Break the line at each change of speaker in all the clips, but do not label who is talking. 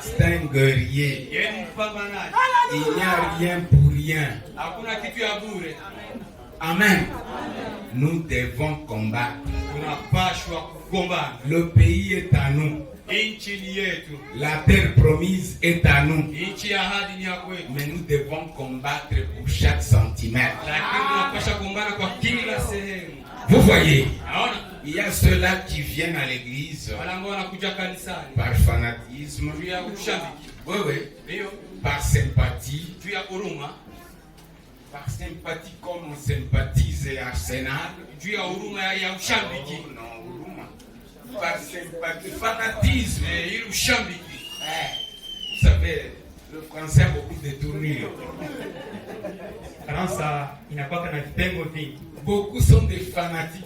C'est un guerrier. Il n'y a rien pour rien. Amen. Nous devons combattre. Le pays est à nous. La terre promise est à nous. Mais nous devons combattre pour chaque centimètre. Vous voyez, il y a ceux-là qui viennent à l'église par fanatisme, par sympathie, par sympathie comme on sympathise Arsenal. Par sympathie, fanatisme, vous savez, le français a beaucoup de tournures. Beaucoup sont des fanatiques.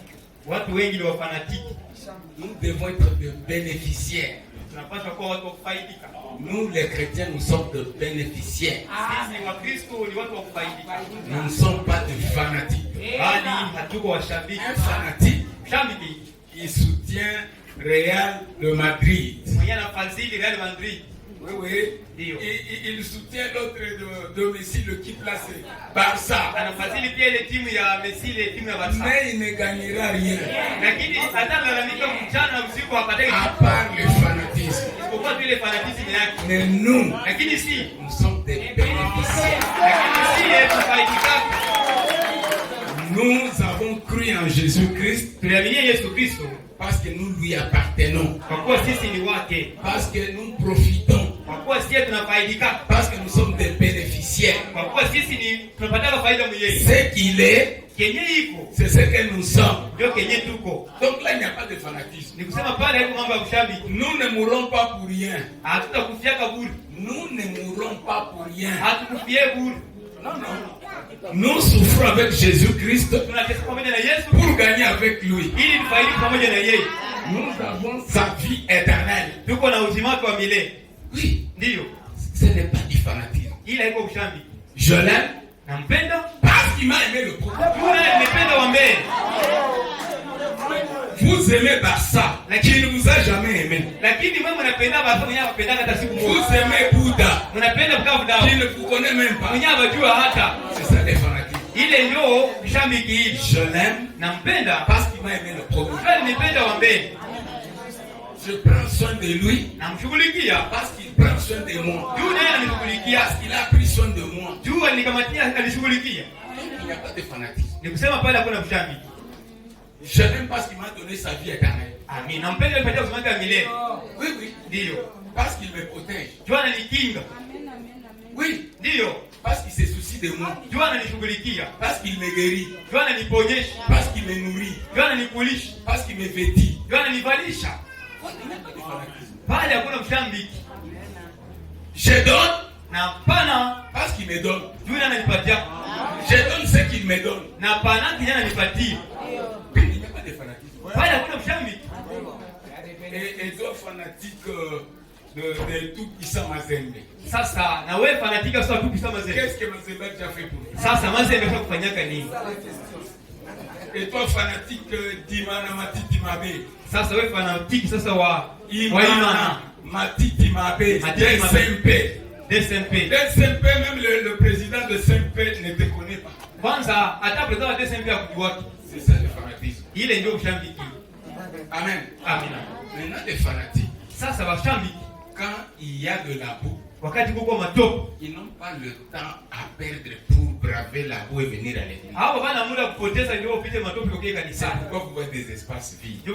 Nous devons être des bénéficiaires. Nous les chrétiens, nous sommes des bénéficiaires. Nous ne sommes pas des fanatiques. Un fanatique, il soutient Real de Madrid. Oui. Il soutient l'autre de Messi, l'équipe là, c'est Barça. Mais il ne gagnera rien. À part le fanatisme. Mais nous sommes des bénéficiaires. Nous avons cru en Jésus-Christ parce que nous lui appartenons. Parce que nous profitons. Parce que nous sommes des bénéficiaires. Ce qu'il est, c'est ce que nous sommes. Donc là, il n'y a pas de fanatisme. Nous ne mourrons pas pour rien. Nous ne mourrons pas pour rien. Non. Nous souffrons avec Jésus-Christ pour gagner avec lui. Nous avons sa vie éternelle. Oui. Ce n'est pas du fanatisme. Je l'aime parce qu'il m'a aimé le premier. Vous aimez Barça qui ne vous a jamais aimé. Vous aimez Bouddha qui ne vous connaît même pas. C'est ça les fanatiques. Je l'aime parce qu'il m'a aimé le premier. Je prends soin de lui parce qu'il prend soin de moi. Parce qu'il a pris soin de moi. Il n'y a pas de fanatisme. Je l'aime parce qu'il m'a donné sa vie éternelle. Oui. Parce qu'il me protège. Oui. Parce qu'il se soucie de moi. Parce qu'il me guérit. Parce qu'il me nourrit. Parce qu'il me vêtit. Je donne parce qu'il me donne. Je donne ce qu'il me donne. Il n'y a pas de fanatisme. Et d'autres fanatiques de tout puissant Mazembe. Qu'est-ce que Mazembe a déjà fait pour lui? Et toi fanatique d'Imana Matiti Mabe. Imana Matiti Mabe. DSMP, même le président de SMP ne te connaît pas. C'est ça le fanatisme. Amen. Maintenant les fanatiques, quand il y a de la boue, ils n'ont pas le temps à perdre pour braver la boue et venir à l'église. C'est pourquoi vous voyez des espaces vides. Ils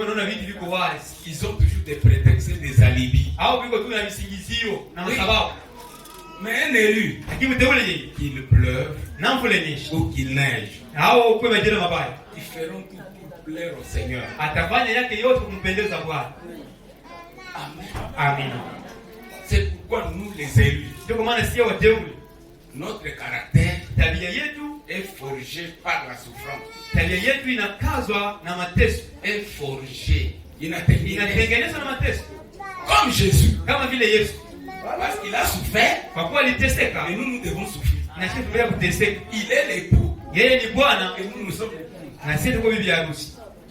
ont toujours des prétextes et des alibis. Mais un élu, qu'il pleuve ou qu'il neige, ils feront tout pour plaire au Seigneur. Amen. C'est pourquoi nous les élus, notre caractère est forgé par la souffrance. Est forgé. Comme Jésus. Parce qu'il a souffert. Et nous devons souffrir. Il est l'époux. Et nous sommes l'époux.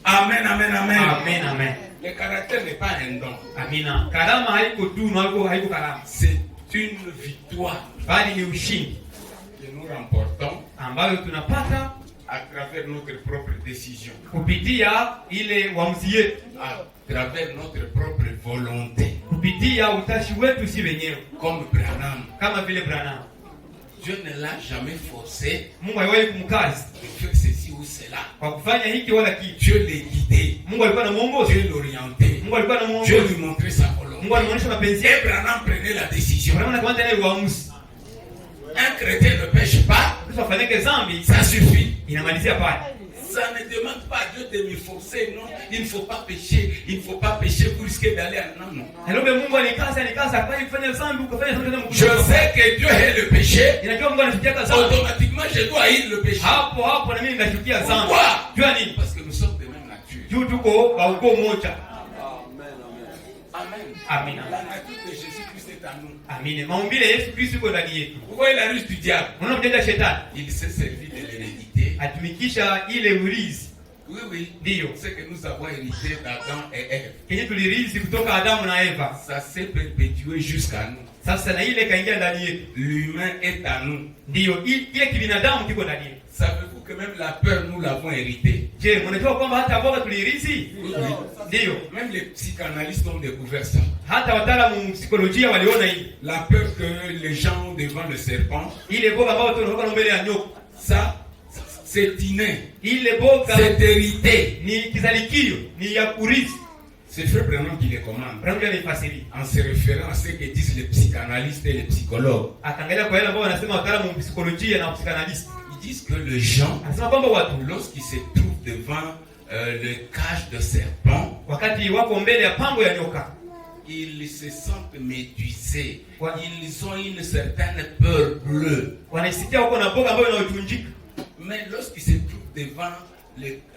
Amen, amen, amen.
Amen, amen.
Le caractère n'est pas un don.
Amina. Karama haiko tu, haiko karama.
C'est une victoire
Bali ni ushindi
que nous remportons
ambayo tunapata
à travers notre propre décision,
kupitia ile uamuzi yetu,
à travers notre propre volonté.
kupitia utashi wetu si wenyewe,
Comme Branham.
kama vile Branham.
Dieu ne l'a jamais forcé
Mungu haiwahi kumkazi
de faire ceci ou cela.
kwa kufanya hiki wala kitu.
Dieu l'a guidé.
Mungu alikuwa anamuongoza,
Dieu l'orientait.
Mungu alikuwa
Dieu
anamuongoza,
lui montrait sa volonté.
Mungu anamuonyesha mapenzi
Et
yake.
Branham prenait la décision.
Branham anakamata ile uamuzi.
Un chrétien ne pêche pas,
Sasa afanyike dhambi
ça suffit.
inamalizia pale.
Ça ne demande pas à Dieu de me forcer, non. Il ne faut pas pécher. Il ne faut pas pécher pour risquer d'aller à... Non, non.
Alombe Mungu alikasa kwa kufanya dhambi, ukafanya dhambi
Je sais que Dieu hait le péché.
Inajua Mungu anachukia dhambi.
Automatiquement, je dois haïr le péché.
Hapo na mimi ninachukia dhambi.
Pourquoi?
Jua nini?
Parce que nous sommes de même nature.
Juu tuko kwa ukoo mmoja.
Amen.
Amina.
La nature de Jésus-Christ est en nous.
Amina. Maumbile ya Yesu Kristo iko ndani yetu.
Vous voyez la ruse du diable?
Unaona mtenda shetani
Il s'est servi de l'hérédité.
atumikisha ile urizi.
Oui, oui.
Ndio.
Ce que nous avons hérité d'Adam et Ève.
Kenye tulirizi kutoka Adamu na Eva.
Ça s'est perpétué jusqu'à nous.
Sasa na ile kaingia ndani yetu.
L'humain est à nous.
Ndio ile kibinadamu kiko ndani yetu.
Savez-vous que même la peur, nous l'avons hérité?
Je, mnajua kwamba hata boga tulirizi?
Oui, oui.
Ndio.
Même les psychanalystes ont découvert ça.
Hata wataalamu psikolojia waliona hii.
La peur que les gens ont devant le serpent,
Ile boga ambayo tunaona mbele ya nyoka.
ça, c'est inné.
Ile boga
C'est hérité.
ni kizalikio, ni ya kurithi.
C'est Frère Branham qui les commande.
Branham anifasiri.
En se référant à ce que disent les psychanalystes et les psychologues.
Akaangalia kwa yale ambao wanasema wataalamu psikolojia na psikanalisti.
Ils disent que les gens,
Anasema kwamba watu
lorsqu'ils se trouvent devant le cage de serpent,
wakati wako mbele ya pango ya nyoka,
ils se sentent médusés. Ils ont une certaine peur bleue.
wanasikia wako na boga ambayo inaochunjika.
Mais lorsqu'ils se trouvent devant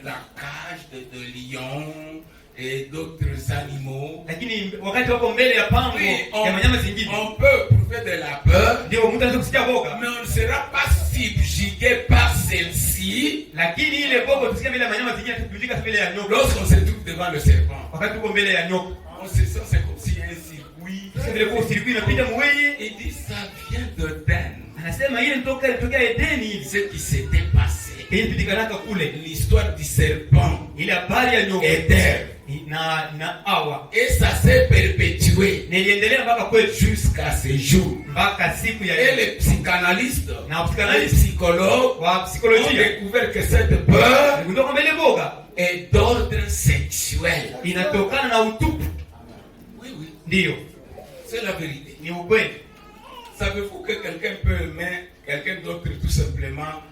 la cage de lions et d'autres animaux,
Lakini wakati wako mbele ya pango ya wanyama zingine,
on peut éprouver de la peur,
ndio mtu anaweza kusikia boga.
mais on ne sera pas subjugué par celle-ci
Lakini ile boga tusikia mbele ya wanyama zingine tupilika mbele ya nyoka.
lorsqu'on se trouve devant le serpent.
Wakati uko mbele ya nyoka,
On se sent, c'est comme s'il y a un circuit.
sasa vile kwa sirikui inapita mweye.
Il dit ça vient d'Eden.
Anasema ile nitoka Edeni hivi.
Ce qui s'était passé.
Ile tulikanaka kule.
L'histoire du serpent
Ile habari ya nyoka
Eden.
na Hawa.
Et ça s'est perpétué
Niliendelea mpaka kwetu
jusqu'à ce jour.
mpaka siku ya
Et
leo.
les psychanalystes,
Na
les
psikanalisti
psychologues
wa
ont
psikolojia
découvert que cette peur
ndio kwamba ile boga
est d'ordre sexuel.
inatokana na utupu.
Oui, oui,
Ndio,
c'est la vérité.
ni ukweli.
Savez-vous que quelqu'un peut aimer quelqu'un d'autre tout simplement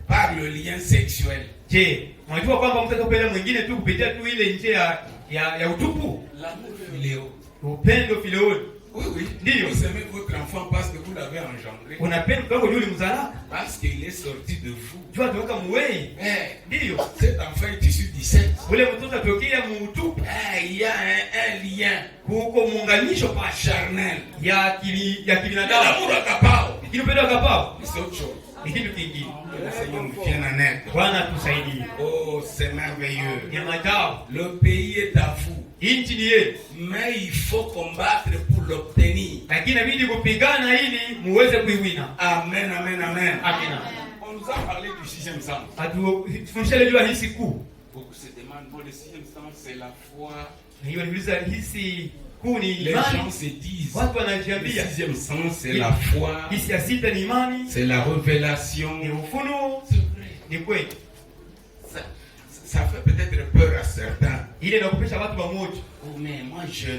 par le lien sexuel?
Je, unajua kwamba mtu atapenda mwingine tu kupitia tu ile njia ya utupu?
L'amour filéo.
Upendo fileoni.
Oui, oui.
Ndio.
Vous aimez votre enfant parce que vous l'avez engendré.
Unapenda mtoto wako yule mzalaka.
Parce qu'il est sorti de vous.
Jua toka muwei.
Eh,
Ndio.
cet enfant est issu du sexe.
Ule mtoto atokea muutupu.
Il y a un lien
Kuko muunganisho pa
charnel.
ya
Mais
kibinadamu.
l'amour akapao,
Lakini upendo akapao
c'est autre chose.
ni kitu kingine.
Que le Seigneur nous vienne en aide.
Bwana tusaidie.
Oh, c'est merveilleux.
Ni majao.
Le pays est à vous.
Inchi ni yetu.
Mais il faut combattre pour l'obtenir.
Lakini inabidi kupigana ili muweze kuiwina.
Amen, amen, amen.
Amina.
On nous a parlé du sixième sens.
Atufundishe ile jua hisi kuu.
Beaucoup se demandent, bon, le sixième sens, c'est la foi.
Hiyo niuliza hisi kuu ni
Les
imani.
gens se disent,
Watu
le
wanajiambia
sixième sens, c'est la foi,
hisi ya sita ni imani,
c'est la révélation.
ni ufunuo,
C'est vrai.
ni kweli.
Ça fait peut-être peur à certains.
Ile inakupesha watu wamoja.
Oh, mais moi, je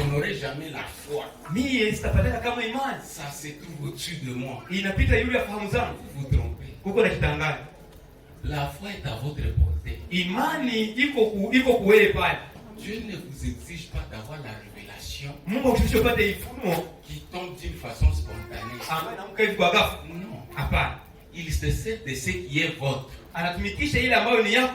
n'aurai jamais la foi.
Mie sitapataka kama imani.
Ça se trouve au-dessus de moi.
Inapita yule afahamu zangu.
Vous vous trompez.
Huko na kitangani.
La foi est à votre portée.
Imani iko kuwewe pale.
Dieu ne vous exige pas d'avoir la révélation
Mungu akushushe upate ifunuo.
qui tombe d'une façon spontanée.
Ambaye namka hivi kwa ghafla.
Non.
Hapana.
Il se sert de ce qui est votre.
Anatumikisha ile ambayo ni yako.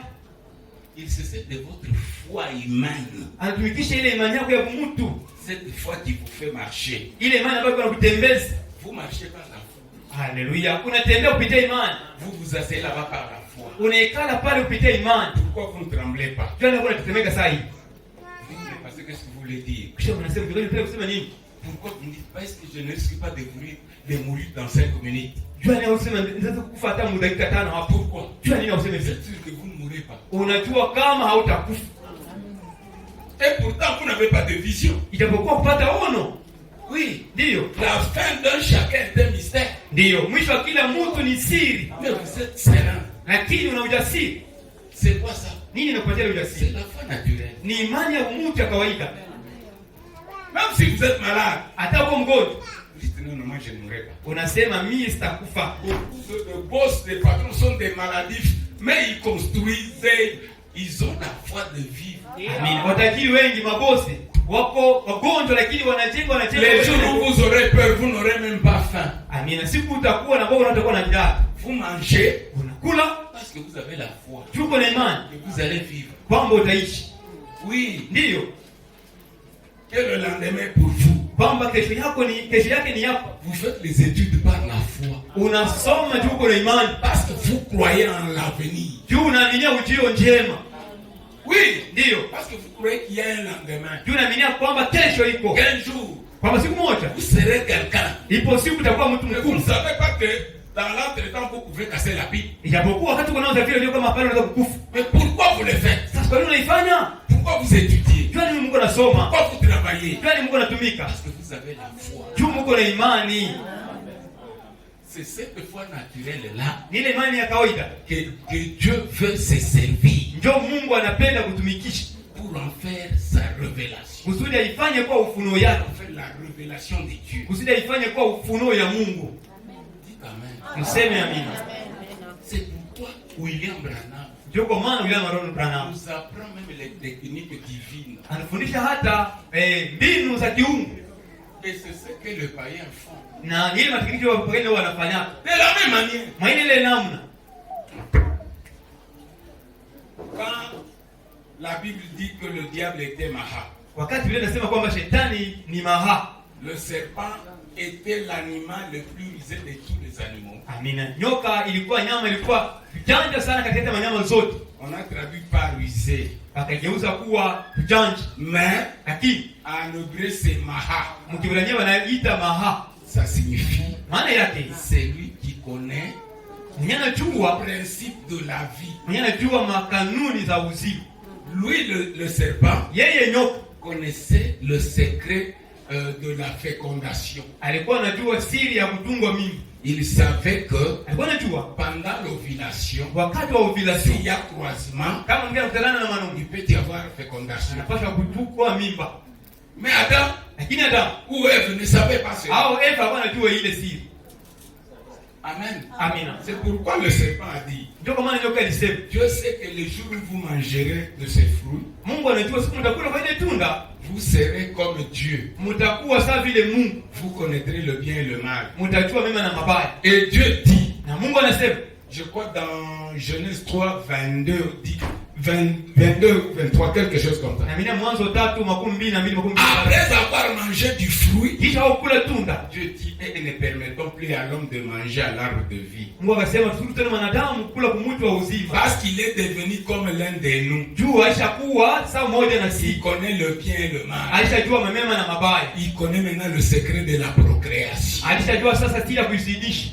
Il se sert de votre foi humaine.
Anatumikisha ile imani yako ya mtu.
Cette foi qui vous fait marcher.
Ile imani ambayo inakutembeza.
Vous marchez par la foi.
Haleluya. Unatembea kupitia imani.
Vous vous asseyez là-bas par la foi. foi.
Unaikala pale kupitia imani.
Pourquoi vous ne tremblez pas?
Jua ndio unatetemeka saa hii.
Parce que qu'est-ce que vous voulez dire?
Kisha unasema ndio ndio kusema nini?
Pourquoi vous ne dites pas est-ce que je ne risque pas de mourir dans 5 minutes?
Jua ndio unasema ndio kufa hata muda dakika 5 hapo.
Pourquoi?
Jua nini unasema
Vous
hivi?
êtes sûr que vous ne mourrez pas.
Unajua kama hautakufa.
Et pourtant vous n'avez pas de vision.
Ijapokuwa kupata ono.
Oui,
Ndio.
la fin d'un chacun est un mystère.
Ndio, mwisho wa kila mtu ni siri.
Mais vous êtes serein.
Lakini una ujasiri.
C'est quoi ça?
Nini inakupatia
C'est
ujasiri?
la foi naturelle.
Ni imani ya mtu ya kawaida.
Même si vous êtes malade,
Hata uko mgonjwa,
vous dites non, moi je ne mourrai pas.
unasema mimi sitakufa.
Beaucoup de boss, des patrons sont des maladifs, mais ils construisent, ils ont la foi de vivre.
Amina. Watajiri wengi mabosi wako wagonjwa lakini wanajenga
Les jours où vous aurez peur, vous n'aurez même pas faim.
Amina. Siku utakuwa na boga utakuwa na njaa.
Vous mangez
Unakula
parce que vous avez la foi
tuko na imani
que vous allez vivre.
kwamba utaishi.
Oui,
Ndio.
que le lendemain pour vous.
Kwamba kesho yake ni yako.
Vous faites les études par la foi.
Unasoma tuko na imani
Parce que vous croyez en l'avenir.
juu unaaminia ujio njema.
Oui,
Ndio.
parce que vous croyez qu'il y a un lendemain.
Juu unaaminia kwamba kesho iko.
Qu'un jour,
Kwamba siku moja
vous serez quelqu'un.
ipo siku utakuwa mtu
Mais vous ne
mkubwa.
savez pas que dans l'entretemps, vous pouvez casser la pipe.
Ijapokuwa wakati uko nao usafiri ndio kama pale unaweza kukufa.
Mais pourquoi vous le faites?
Sasa kwa nini unaifanya?
Pourquoi vous étudiez?
Jua ni Mungu anasoma.
Pourquoi vous travaillez?
Jua ni Mungu anatumika.
Parce que vous avez la foi.
Juu Mungu na imani.
C'est cette foi naturelle-là
Ni ile imani ya kawaida.
que Dieu veut se servir
Ndio Mungu anapenda kutumikisha.
pour en faire sa révélation.
Kusudi aifanye kwa ufunuo yake.
Pour faire la révélation de Dieu.
Kusudi aifanye kwa ufunuo ya Mungu.
Dites amen.
Mseme amina.
C'est pourquoi William Branham
Ndio kwa maana William Aaron Branham
nous apprend même les techniques divines.
anafundisha hata mbinu za kiungu.
Et c'est ce que les païens font.
Na ile matikiti wa pagani wanafanya.
De la même manière,
Maana ile namna.
quand la Bible dit que le diable était Maha,
Wakati Biblia inasema kwamba shetani ni maha.
le serpent était l'animal le plus rusé de tous les animaux.
Amina. Nyoka ilikuwa nyama ilikuwa janja sana katika wanyama zote.
On a traduit par rusé.
Akageuza kuwa janja.
Mais
Lakini
en hébreu c'est Maha.
mkibrania wanaita maha.
Ça signifie
Maana yake
c'est lui qui connaît
mwenye
le
anajua
principe de la vie.
mwenye anajua makanuni za uzima.
Lui, le serpent,
Yeye nyoka
connaissait le secret de la fécondation.
alikuwa anajua siri ya kutungwa mimba.
Il savait que
Alikuwa anajua
pendant l'ovulation,
wakati wa ovulation
s'il y a croisement,
kama mtu anakutana na mwanaume
il peut y avoir fécondation.
anapaswa kutukwa mimba.
Mais Adam
Lakini Adamu
ou Ève ne savaient pas cela.
au Eva hawana anajua ile siri.
Amen.
Amina.
C'est pourquoi le serpent a dit,
Ndio kwa maana nyoka alisema,
Dieu sait que le jour où vous mangerez de ces fruits,
Mungu anajua siku mtakula kwa ile tunda
vous serez comme Dieu.
mtakuwa sawa vile Mungu.
Vous connaîtrez le bien et le mal.
Mtajua mema na mabaya.
Et Dieu dit,
Na Mungu anasema,
je crois dans Genèse 3, 22, 22, 23, quelque chose comme ça.
na mimi Mwanzo 3:22.
Après avoir mangé du fruit,
Kisha ukula tunda,
Dieu dit, et ne permettons plus à l'homme de manger à l'arbre de vie.
Mungu akasema tusiruhusu tena mwanadamu kula kumuti wa uzima.
Parce qu'il est devenu comme l'un de nous.
Juu aishakuwa sawa moja na
Il
sisi.
connaît le bien et le mal.
Aishajua mema na mabaya.
Il connaît maintenant le secret de la procréation.
Alishajua sasa siri ya kuizidisha.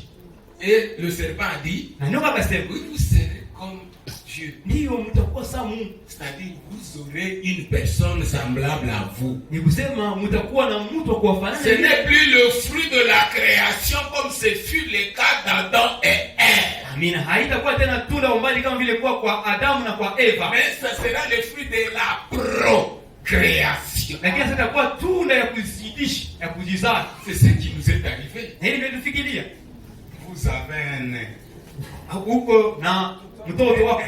Et le serpent a dit,
Na nyoka akasema,
oui, vous serez comme Dieu.
ndio mtakuwa sawa Mungu.
C'est-à-dire, vous aurez une personne semblable à vous.
Ni kusema mtakuwa na mtu wa kuwafanana.
Ce n'est plus le fruit de la création comme ce fut le cas d'Adam et Ève.
Amina. Haitakuwa tena tunda umbali kama vile kuwa kwa Adamu na kwa Eva.
Mais ce sera le fruit de la procréation.
Lakini sasa itakuwa tunda ya kuzidisha, ya kujizaa.
C'est ce qui nous est arrivé.
Na hili ndio tufikiria.
Vous avez un nez.
Uko na mtoto wako.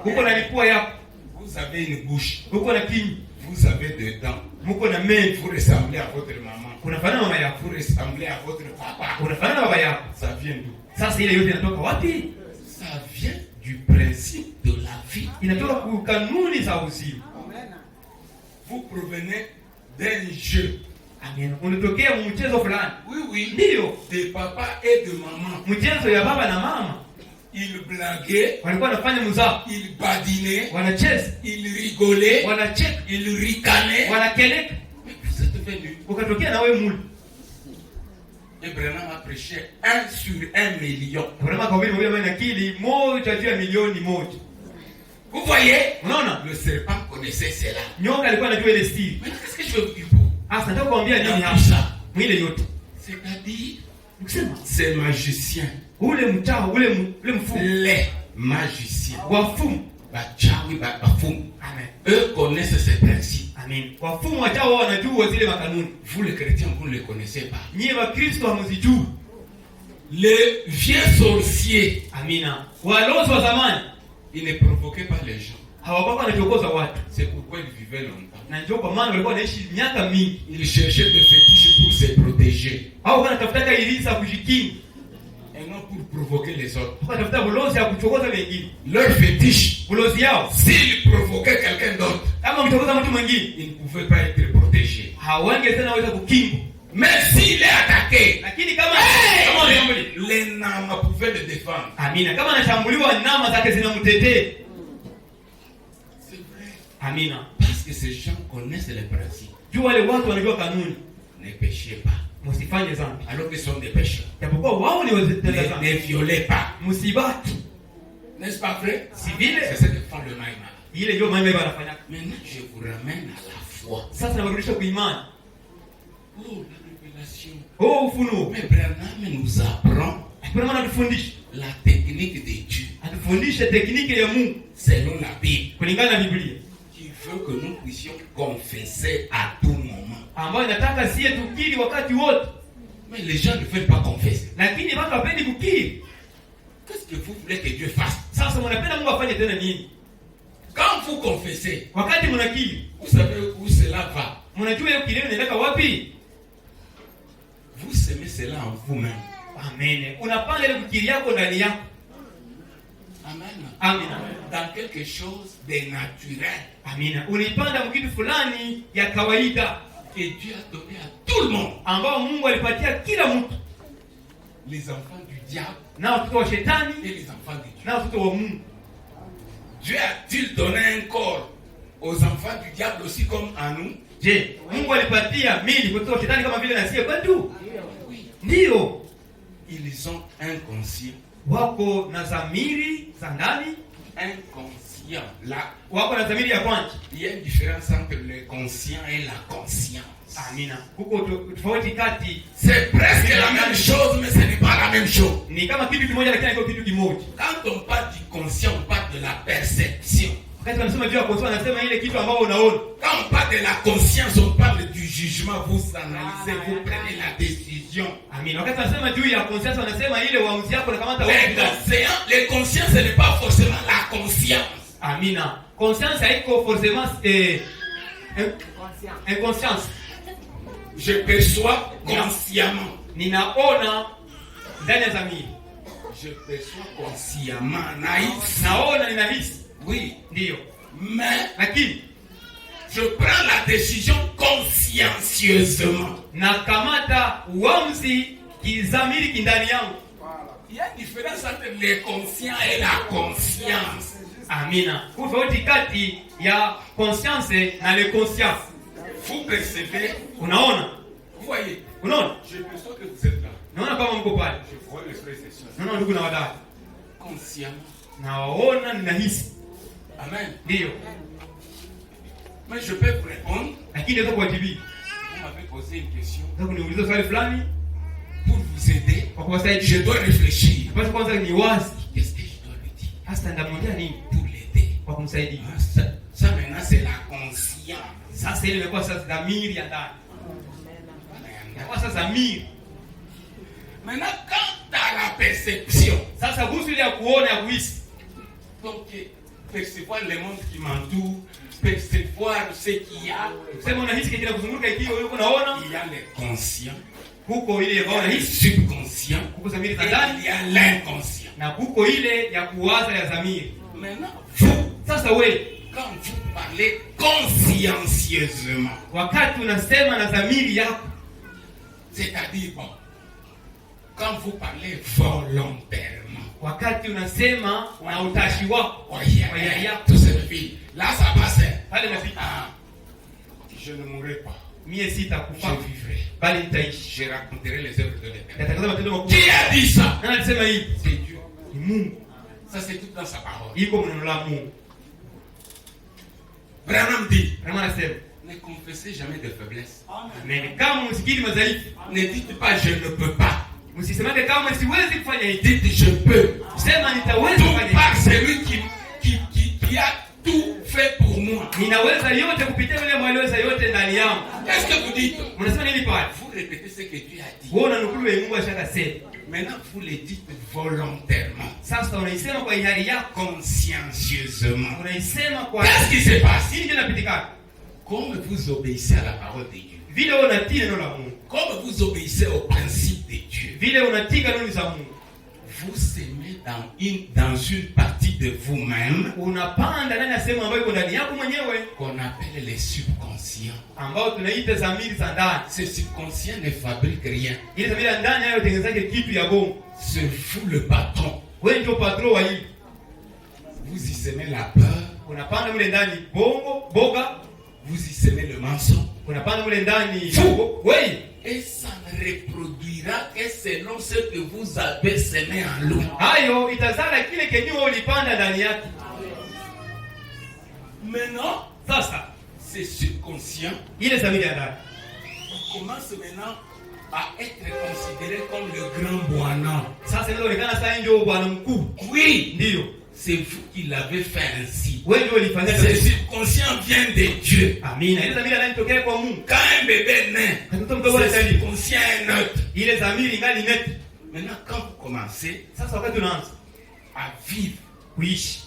Uko na lipua yako.
Vous avez une bouche.
Uko na kinywa.
Vous avez des dents.
Muko na meno.
Vous ressemblez à votre maman.
Unafanana na mama yako.
Vous ressemblez à votre papa.
Unafanana na baba yako.
Ça vient d'où?
Sasa ile yote inatoka wapi?
Ça vient du principe de la vie.
Inatoka kwa kanuni za uzima.
Vous provenez d'un jeu.
Amina. Unatokea mchezo fulani.
Oui, oui.
Ndio.
De papa et de maman.
Mchezo ya baba na mama.
Ils blaguaient.
Walikuwa wanafanya mzaha.
Ils badinaient.
Wanacheza.
Ils rigolaient.
Wanacheka.
Ils ricanaient.
Wanakeleka.
Mais vous êtes venus.
Ukatokea na wewe muli.
Et Branham a prêché 1 sur 1 million.
Branham akahubiri mahubiri ambayo inakili moja juu ya milioni moja.
Vous voyez?
Unaona?
Le serpent connaissait cela.
Nyoka alikuwa anajua ile siri.
Mais qu'est-ce que je veux vous dire pour?
Sasa nataka kuambia nini
Dans
hapa?
tout ça.
Mwile yote.
C'est-à-dire,
Nikusema
ces magiciens,
ule mtao ule mfumu.
les magiciens,
Wafumu.
bachawi, bafumu,
Amen.
eux connaissent ces principes.
Amen. Wafumu wachao wanajua zile makanuni.
Vous les chrétiens, vous ne les connaissez pas.
Nyie wa Kristo hamzijui.
Les vieux sorciers,
Amina. Walozi wa zamani
ils ne provoquaient pas les gens.
hawakuwa wanachokoza watu.
C'est pourquoi ils vivaient longtemps.
Na ndio kwa maana walikuwa wanaishi miaka mingi.
Ils cherchaient des fétiches pour se protéger.
Hao wanatafuta ilisa kujikinga.
Et non pour provoquer les autres.
Wanatafuta ulozi ya kuchokoza wengine.
Leur fétiche,
Ulozi yao.
s'ils provoquaient quelqu'un d'autre,
Kama mchokoza mtu mwingine,
il ne pouvait pas être protégé.
hawange tena waweza kukingwa.
Mais s'il est attaqué,
Lakini kama
les namas pouvaient le défendre.
Amina. Kama anashambuliwa nama zake zinamtetea.
C'est vrai.
Amina.
Parce que ces gens connaissent les principes.
Juu wale watu wanajua kanuni.
Ne péchez pas.
Msifanye dhambi.
Alors qu'ils sont des pécheurs.
Japokuwa wao ni watenda
Ne
dhambi.
violez pas.
Msibaki.
N'est-ce pas vrai?
Si vile
C'est ce que font le maïma.
ile ndio maana wanafanya.
Maintenant, je vous ramène à la foi.
Sasa nawarudisha kwa imani.
Oh, la révélation.
Oh, ufunuo.
Mais Branham nous apprend
Kuna maana atufundishe.
la technique de Dieu
Atufundishe tekniki ya Mungu
selon la Bible,
kulingana na Biblia.
qui veut que nous puissions confesser à tout moment.
Ambayo inataka sie tukiri wakati wote.
Mais les gens ne veulent pas confesser.
Lakini watu hawapendi kukiri.
Qu'est-ce que vous voulez que Dieu fasse?
Sasa mnapenda Mungu afanye tena nini?
Quand vous confessez,
Wakati mnakiri,
vous savez où cela va.
mnajua hiyo kilio inaenda wapi?
Vous semez cela en vous-même.
Amen. Unapanga ile kukiri yako ndani yako.
Amen.
Amina.
Dans quelque chose de naturel
Amina. Unaipanda mkitu fulani ya kawaida
que Dieu a donné à tout le monde.
ambao Mungu alipatia kila mtu.
Les enfants du diable
Na watoto wa shetani
et les enfants de Dieu.
na watoto wa Mungu.
Dieu a-t-il donné un corps aux enfants du diable aussi comme à nous?
Je, Mungu alipatia mili kwa watoto wa shetani kama vile na sisi kwetu? Ndio.
Ils ont un conscient.
Wako na dhamiri za ndani,
Inconscient. Là,
wako na dhamiri ya kwanza.
il y a une différence entre le conscient et la conscience.
Amina. Huko tofauti kati
C'est presque la même chose, mais ce n'est pas la même chose.
ni kama kitu kimoja lakini sio kitu kimoja.
Quand on parle du conscient, on parle de la perception.
Wakati wanasema juu ya conscience wanasema ile kitu ambao unaona.
Quand on parle de la conscience, on parle du jugement. Vous analysez, vous prenez la décision.
Amina. Wakati wanasema juu ya conscience wanasema ile uamuzi yako unakamata wewe.
Les consciences, ce n'est pas forcément la conscience.
Amina. Conscience haiko forcément inconscience.
Je perçois consciemment.
Ninaona ndani ya dhamiri.
Je perçois consciemment. Naïf.
Naona ninahisi.
Oui.
Ndio.
Mais
Lakini
je prends la décision consciencieusement.
nakamata uamuzi kizamiri kindani yangu.
Il y a une différence entre le conscient et la conscience.
Amina. Tofauti kati ya conscience na le conscience.
Vous percevez?
Unaona?
Vous voyez?
Unaona?
Je perçois que vous êtes là.
Naona kama mko pale.
Je vois les frères et sœurs.
Naona ndugu na wadada.
Consciemment.
Nawaona ninahisi.
Amen.
Ndio.
Mais je peux vous répondre.
Lakini ndio kuwajibu.
Vous m'avez posé une question.
Ndio kuniuliza swali fulani
Pour vous aider,
kwa kuwasaidia.
je dois réfléchir.
Basi kwanza ni wazi.
Qu'est-ce que je dois lui dire
Hasa ndamwambia nini
pour l'aider?
kwa kumsaidia.
Ça maintenant, c'est la conscience.
Sasa ile imekuwa sasa dhamiri ya ndani. Inakuwa sasa dhamiri.
Maintenant, quant à la perception,
Sasa kuhusu ile ya kuona ya kuhisi.
donc percevoir le monde qui m'entoure, percevoir ce qu'il y a.
Sema unahisi kile kinakuzunguka ikiwa wewe unaona.
Il y a le conscient,
Huko ile
il y
ambayo
a le
unahisi.
subconscient,
Huko dhamiri za
et
ndani.
il y a l'inconscient.
Na huko ile ya kuwaza ya dhamiri.
Maintenant, vous,
Sasa wewe
quand vous parlez consciencieusement,
wakati unasema na dhamiri yako,
c'est-à-dire, bon, Quand vous parlez volontairement,
wakati unasema na utashi wako
kwa hiari yako, tuseme là ça passe.
Pale imefika.
Je ne mourrai pas.
Mie sitakufa.
Je vivrai.
Bali nitaishi.
Je raconterai les œuvres de l'Éternel.
Natangaza matendo makubwa.
Qui a dit ça?
Nani alisema hivi?
C'est Dieu.
Ni Mungu.
Ça c'est tout dans sa parole.
Iko mneno la Mungu.
Branham dit,
Vraiment anasema,
ne confessez jamais de faiblesse.
amen. Kama msikili madhaifu,
Ne dites pas je ne peux pas.
msisemage kama siwezi kufanya hivi.
Dites je peux.
Sema nitaweza
Tout
kufanya
par
hivi.
celui qui a tout fait pour moi.
Ninaweza yote kupitia yule mwaliweza yote ndani yangu.
Qu'est-ce que vous dites?
Mnasema nini pale?
Vous répétez ce que Dieu a dit.
Wewe unanukulu ya Mungu ashakasema.
Maintenant, vous le dites volontairement,
Sasa unaisema kwa hiari yako,
consciencieusement.
unaisema kwa
Qu'est-ce qui se passe?
nini kinapitikana?
Comme vous obéissez à la parole de Dieu,
Vile unatii neno la Mungu,
comme vous obéissez au principe de Dieu,
vile unatii kanuni za Mungu,
vous semez dans une partie de vous-même
unapanda ndani ya sehemu ambayo iko ndani yako mwenyewe,
qu'on appelle les subconscients.
ambao tunaita zamiri za ndani.
Ces subconscients ne fabriquent rien.
Ile zamiri ya ndani hayo tengenezake kitu ya bongo.
C'est vous le patron.
Wewe ndio patron wa hili.
Vous y semez la peur,
Unapanda mle ndani bongo, boga,
vous y semez le mensonge.
unapanda mle ndani
Fou.
wewe.
Et ça ne reproduira que selon ce que vous avez semé en lui.
Hayo itazala kile kenye wewe ulipanda ndani yake.
Maintenant,
Sasa
c'est subconscient.
ile zamiri ya ndani
Commence maintenant à être considéré comme le grand Bwana.
sasa inaonekana sasa ndio bwana mkuu.
Oui,
Ndio
c'est vous qui l'avez fait ainsi.
wewe ndio ulifanya
Ce
hivyo.
subconscient vient de Dieu.
Amina. Ile zamiri ya ndani tokea kwa Mungu.
Quand un bébé naît,
Mtoto mdogo
ce
anazaliwa,
subconscient est neutre.
ile zamiri ingali neti.
Maintenant, quand vous commencez
Sasa wakati unaanza
à vivre
kuishi,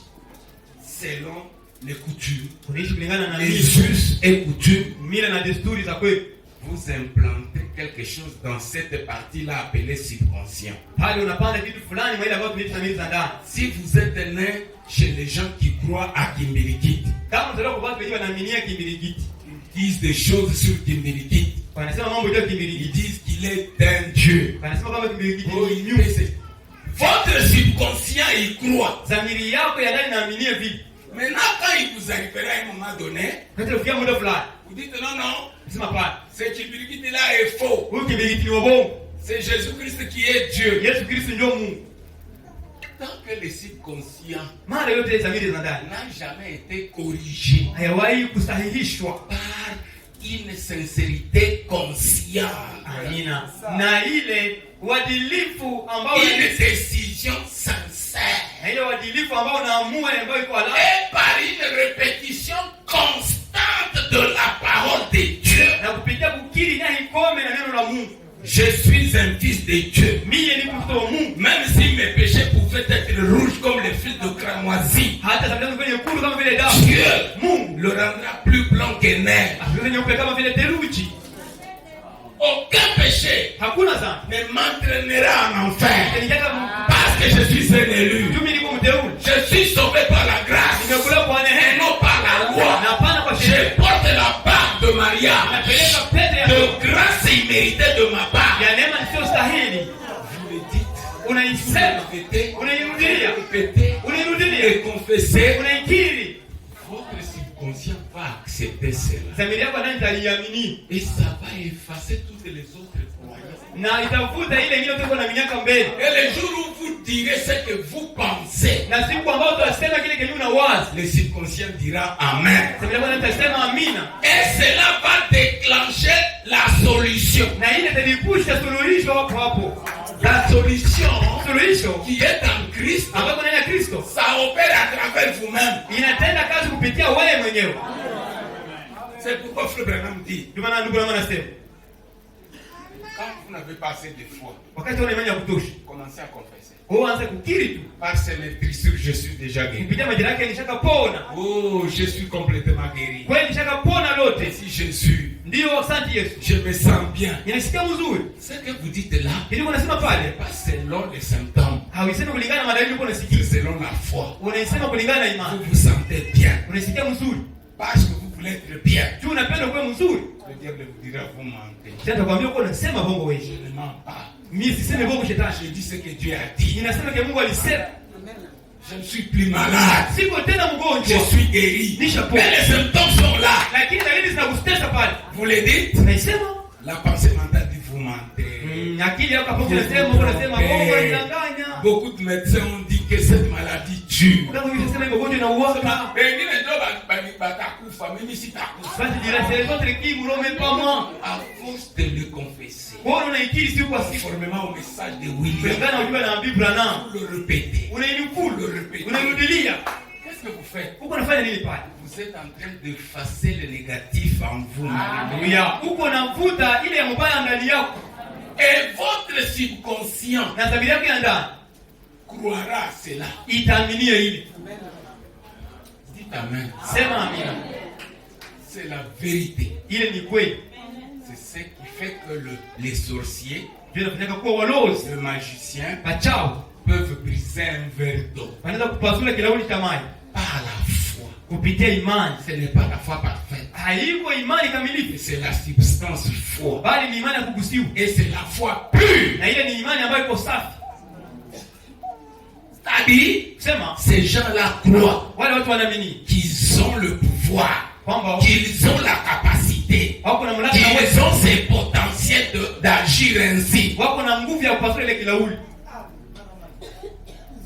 selon les coutumes,
unaishi kulingana na
les
mila,
us et coutumes,
mila na desturi za kwetu,
vous implantez quelque chose dans cette partie-là appelée subconscient.
pale unapanda kitu fulani ile ambayo tunaita zamiri za ndani.
Si vous êtes né chez les gens qui croient à Kimbilikiti,
Kama mzalio kwa watu wengi wanaaminia kimbirigiti,
ils disent des choses sur Kimbilikiti.
wanasema mambo ndio
Ils
kimbirigiti,
disent qu'il est un Dieu.
wanasema kama kimbirigiti
Oh,
ni
il
nyume.
fait votre subconscient y croit.
Zamiri yako ya ndani inaaminia vipi?
Maintenant, quand il vous arrivera à un moment donné,
Wakati ufikia muda fulani,
vous dites non, non,
sema pale,
ce Kimbilikiti-là est faux.
huyu kimbirigiti ni wabongo.
C'est Jésus-Christ qui est Dieu.
Yesu Kristo ndio Mungu.
Tant que le subconscient
Mara yote ile zamiri za ndani
n'a jamais été corrigé
hayawahi kusahihishwa.
par une sincérité consciente,
Amina. Na ile uadilifu ambao
une décision sincère,
na ile uadilifu ambao unaamua ambayo iko halali,
et par une répétition constante de la parole de Dieu.
na kupitia kukiri na ikome na neno la Mungu.
Je suis un fils de Dieu.
Mimi ni mtoto wa Mungu.
Même si mes péchés pouvaient être rouges comme les fils de cramoisi,
Hata sabia zako nyekundu kama vile damu,
Dieu
Mungu
le rendra plus blanc que neige.
asiweze nyeupe kama vile theluji.
Aucun péché
Hakuna sana.
ne m'entraînera en enfer.
Nitaka
Parce que je suis un élu.
mimi niko mteule.
Je suis sauvé par la grâce
Nimekula kwa
et
neema
non par la
na
loi.
hapana kwa
Je
sheria.
porte la barre de mariage
Napeleka pete ya
de grâce imméritée de ma part.
ya neema nisiyostahili.
Vous le dites,
Unaisema,
répétez,
unairudia,
répétez
unairudia,
et confessez.
unaikiri.
Votre subconscient va accepter cela.
Zamiri yako ndani itaiamini
Et ça va effacer toutes les autres croyances.
na itavuta ile ingine tuko na minyaka mbele.
Et le jour où vous direz ce que vous pensez,
Na siku ambayo utasema kile kenye unawaza,
le subconscient dira Amen.
zamiri yako ndani itasema amina.
Et cela va déclencher la solution.
Na ile italipusha suluhisho hapo hapo.
La solution
Suluhisho
qui est en Christ,
ambapo ndani ya Kristo
ça opère à travers vous-même.
inatenda kazi kupitia wewe mwenyewe.
C'est pourquoi Frère Branham dit,
Ndio maana ndugu yangu anasema,
quand vous n'avez pas assez de foi,
wakati una imani ya kutosha,
commencez à confesser.
wewe anza kukiri tu.
Par ces maîtrisures, je suis déjà guéri.
Kupitia majira yake nishakapona.
Oh, je suis complètement guéri.
Kweli nishakapona lote.
Merci Jésus.
Ndio, asante Yesu.
Je me sens bien.
Ninasikia mzuri.
Ce que vous dites là,
Ili unasema
n'est
pale,
pas selon les symptômes,
hauisemi kulingana na madalili uko
c'est
unasikia.
selon la foi.
Unaisema kulingana na
Vous
imani.
vous sentez bien.
Unasikia mzuri.
Parce que vous voulez être bien.
Tu unapenda kuwa mzuri.
Le diable vous dira, vous mentez.
Sasa takwambia uko unasema bongo
Je
wewe.
ne mens pas.
Mimi siseme bongo shetani.
Je dis ce que Dieu a dit.
Ninasema ke Mungu alisema.
Je ne suis plus malade.
Siko tena mgonjwa.
Je suis guéri.
Nishapona.
Mais les symptômes sont là.
Lakini dalili zinakutesa pale.
Vous les dites?
Naisema.
La pensée mentale dit vous mentez.
Akili yako hapo unasema bongo unadanganya.
Beaucoup de médecins ont dit que cette maladie tue.
Kama unasema hiyo ugonjwa inauaka.
Wengine ndio batakufa, mimi sitakufa.
Basi dira c'est les autres qui vous remettent pas moi.
À force de le confesser.
Bora unaikiri siku kwa siku.
Conformément au message de William.
Kulingana ujumbe na Bible na
Vous le répétez.
Unainukuu,
Le répétez.
unairudilia.
Qu'est-ce que vous faites?
Uko unafanya nini pale?
Vous êtes en train d'effacer le négatif en vous.
Haleluya. Uko unavuta ile ya mbaya ndani yako.
Et votre subconscient
Na tabia yako ya ndani
croira à cela.
itaaminie ile.
Dites amen.
Sema amina.
C'est la vérité.
Ile ni kweli.
C'est ce qui fait que les sorciers,
Ndio inafanyika kuwa walozi,
les magiciens
wachawi
peuvent briser un verre d'eau.
wanaweza kupasula kilauli cha maji
Par la foi.
kupitia imani.
Ce n'est pas la foi parfaite.
Haiko imani kamilifu,
C'est la substance foi.
bali ni imani ya kugusiwa.
Et c'est la foi pure.
Na ile ni imani ambayo iko safi.
C'est-à-dire,
Sema
ces gens-là croient
wale watu wanaamini
qu'ils ont le pouvoir,
kwamba
qu'ils ont la capacité,
wako na mamlaka na
qu'ils
uwezo,
ont ces potentiels d'agir ainsi.
wako na nguvu ya kupasula ile kilauli.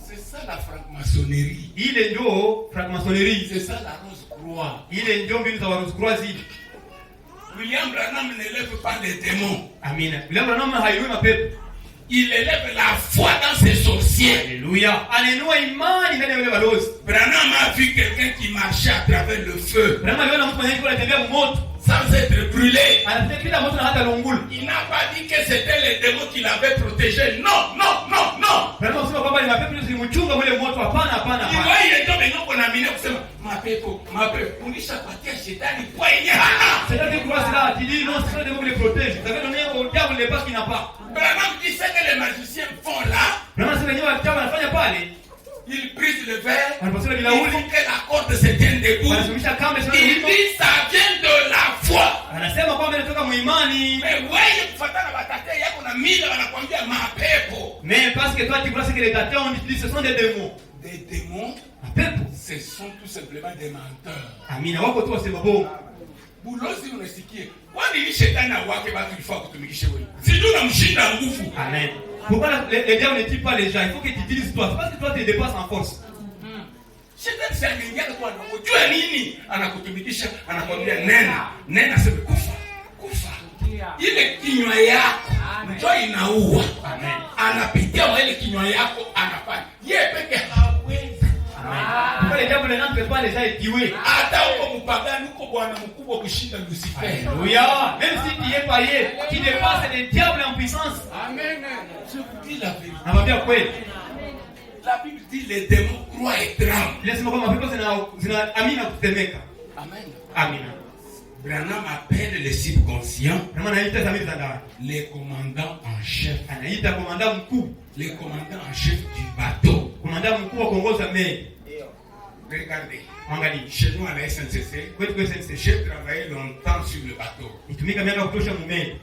C'est ça la franc-maçonnerie.
Ile ndio francmasonerie.
C'est ça la rose croix.
Ile ndio mbinu za Waroscroix zile.
William Branham n'élève pas les démons.
Amina. Bila Branham haiui mapepo.
Il élève la foi dans ses sorciers.
Haleluya. Anainua imani ndani ya wale balozi.
Branham a vu quelqu'un qui marchait à travers le feu
Branham aliona mtu mwenye anatembea moto,
sans être brûlé.
anatembea moto na hata lungula.
Il n'a pas dit que c'était les démons qui l'avaient protégé. Non, non, non, non.
Branham anasema kwamba ni mapepo ndio zilimchunga ule moto. Hapana, hapana,
Il
hapana.
voit les gens venant qu'on a mis kusema mapepo, mapepo. Unishapatia shetani kwa yenye hana.
C'est là que croit cela, tu dis non, c'est ça de les protéger. Ça veut donner au diable les pas qu'il n'a pas.
Branham dit ce que les magiciens font là.
Branham anasema wenyewe wachawi wanafanya pale.
Ils brisent le verre.
Wanapasua
Il
bilauli.
faut que la corde se tienne debout.
Wanasumisha kamba sio
Il
wimbo.
dit ça vient de la foi.
Anasema kwamba inatoka muimani.
Mais wewe kufuatana batate yako na mila wanakuambia mapepo.
Mais parce que toi tu crois que les tatons on utilise ce sont des démons.
Des démons,
Mapepo.
ce sont tout simplement des menteurs.
Amina wako tu wasema bongo.
Bulozi unasikia. Kwani ni shetani wake bado ilifaa kutumikisha wewe. Sijui unamshinda nguvu.
Amen. Pourquoi les diables ne tuent pas les gens? Il faut que tu utilises toi. Parce que toi tu dépasses en force.
Shetani si anaingia kwa unajua nini? Anakutumikisha, anakwambia nena. Nena sema kufa. Kufa. Ile kinywa yako ndio inaua.
Amen.
Anapitia kwa ile kinywa yako anafanya. Yeye peke hawezi.
Amen. Pourquoi les diables ne tuent pas les gens et tuer?
Hata uko mpagani uko bwana mkubwa kushinda Lucifer.
Alléluia. Même si tu es païen, tu dépasses les diables en puissance.
Amen. Je vous dis la vérité.
Naambia kweli.
La Bible dit les démons croient et tremblent.
Lazima kwamba mapepo zina amina kutemeka.
Amen.
Amina.
Branham appelle les subconscients
Na maana anaita zamiri za ndani.
les commandants en chef.
Anaita komanda mkuu.
Les commandants en chef du bateau.
Komanda mkuu wa kuongoza meli.
Regardez.
Angalia.
Chez nous à la SNCC,
Kwetu kwa SNCC.
j'ai travaillé longtemps sur le bateau.
Itumika miaka kutosha mumeli.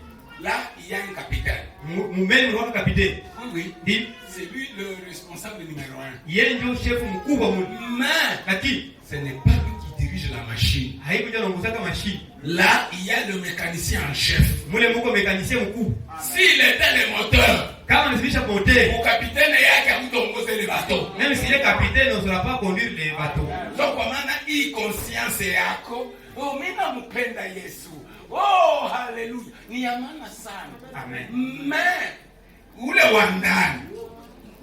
Là, il y a un capitaine.
Mumeli mlikuwa kapiteni.
Oui,
Ndio.
c'est lui le responsable numéro 1.
Yeye ndio chef mkubwa muli.
Mais
Lakini
ce n'est pas lui qui dirige la machine.
haikuja anaongoza kama mashine.
Là, il y a le mécanicien en chef.
Mule mko mekanisien mkuu.
S'il était le moteur,
Kama anasimisha moteur,
mon capitaine yake hakutongoza le bateau.
même si le capitaine ne saura pas conduire les bateaux.
So kwa maana hii conscience yako, oh mimi nampenda Yesu. Oh haleluya. Ni ya maana sana.
Amen.
Mais ule wa ndani